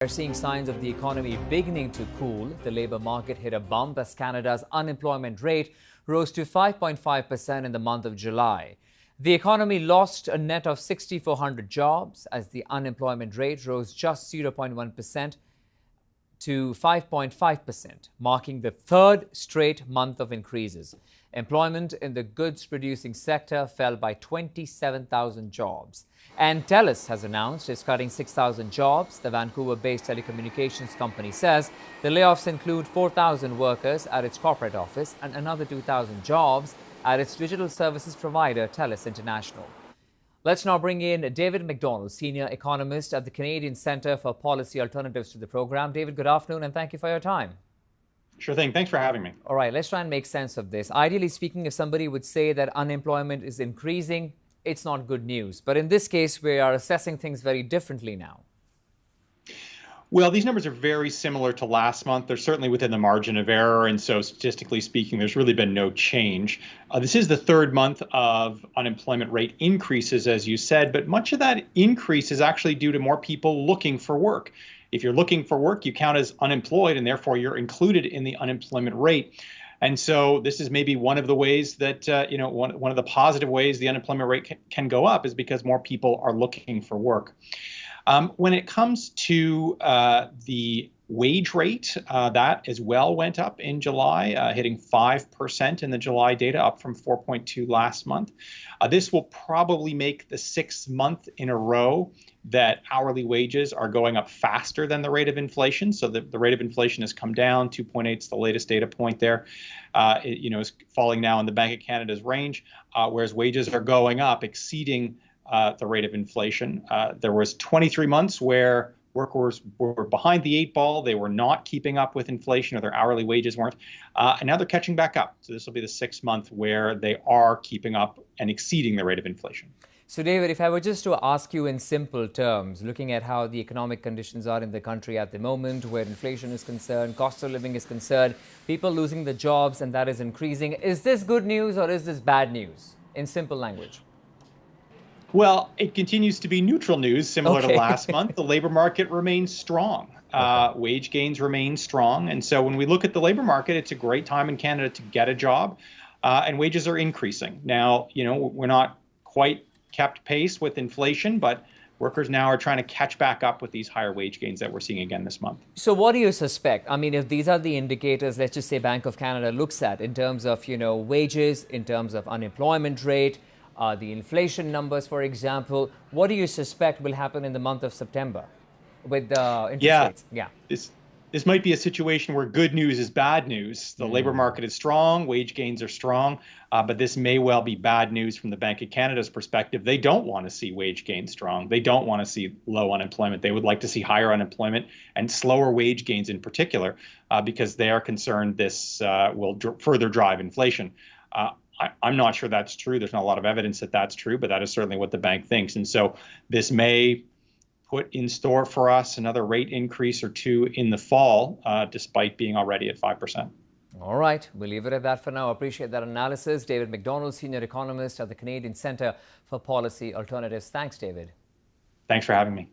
We're seeing signs of the economy beginning to cool. The labour market hit a bump as Canada's unemployment rate rose to 5.5% in the month of July. The economy lost a net of 6,400 jobs as the unemployment rate rose just 0.1% to 5.5%, marking the third straight month of increases. Employment in the goods-producing sector fell by 27,000 jobs. And TELUS has announced it's cutting 6,000 jobs. The Vancouver-based telecommunications company says the layoffs include 4,000 workers at its corporate office and another 2,000 jobs at its digital services provider, TELUS International. Let's now bring in David McDonald, Senior Economist at the Canadian Centre for Policy Alternatives to the program. David, good afternoon and thank you for your time. Sure thing. Thanks for having me. All right, let's try and make sense of this. Ideally speaking, if somebody would say that unemployment is increasing, it's not good news. But in this case, we are assessing things very differently now. Well, these numbers are very similar to last month. They're certainly within the margin of error. And so statistically speaking, there's really been no change. This is the third month of unemployment rate increases, as you said, but much of that increase is actually due to more people looking for work. If you're looking for work, you count as unemployed, and therefore you're included in the unemployment rate. And so this is maybe one of the ways that, one of the positive ways the unemployment rate can go up is because more people are looking for work. When it comes to the wage rate, that as well went up in July, hitting 5% in the July data, up from 4.2 last month. This will probably make the sixth month in a row that hourly wages are going up faster than the rate of inflation. So the rate of inflation has come down. 2.8 is the latest data point there. Is falling now in the Bank of Canada's range, whereas wages are going up, exceeding the rate of inflation. There was 23 months where workers were behind the eight ball. They were not keeping up with inflation, or their hourly wages weren't. And now they're catching back up. So this will be the sixth month where they are keeping up and exceeding the rate of inflation. So, David, if I were just to ask you in simple terms, looking at how the economic conditions are in the country at the moment, where inflation is concerned, cost of living is concerned, people losing their jobs, and that is increasing, is this good news or is this bad news, in simple language? Well, it continues to be neutral news, similar to last month. The labor market remains strong. Wage gains remain strong. And so when we look at the labor market, it's a great time in Canada to get a job, and wages are increasing. Now, we're not quite kept pace with inflation, but workers now are trying to catch back up with these higher wage gains that we're seeing again this month. So what do you suspect? I mean, if these are the indicators, let's just say Bank of Canada looks at in terms of, wages, in terms of unemployment rate, the inflation numbers, for example, what do you suspect will happen in the month of September with the interest rates? This might be a situation where good news is bad news. The labor market is strong, wage gains are strong, but this may well be bad news from the Bank of Canada's perspective. They don't want to see wage gains strong. They don't want to see low unemployment. They would like to see higher unemployment and slower wage gains in particular, because they are concerned this will further drive inflation. I'm not sure that's true. There's not a lot of evidence that that's true, but that is certainly what the bank thinks. And so this may put in store for us another rate increase or two in the fall, despite being already at 5%. All right, we'll leave it at that for now. Appreciate that analysis. David McDonald, Senior Economist at the Canadian Centre for Policy Alternatives. Thanks, David. Thanks for having me.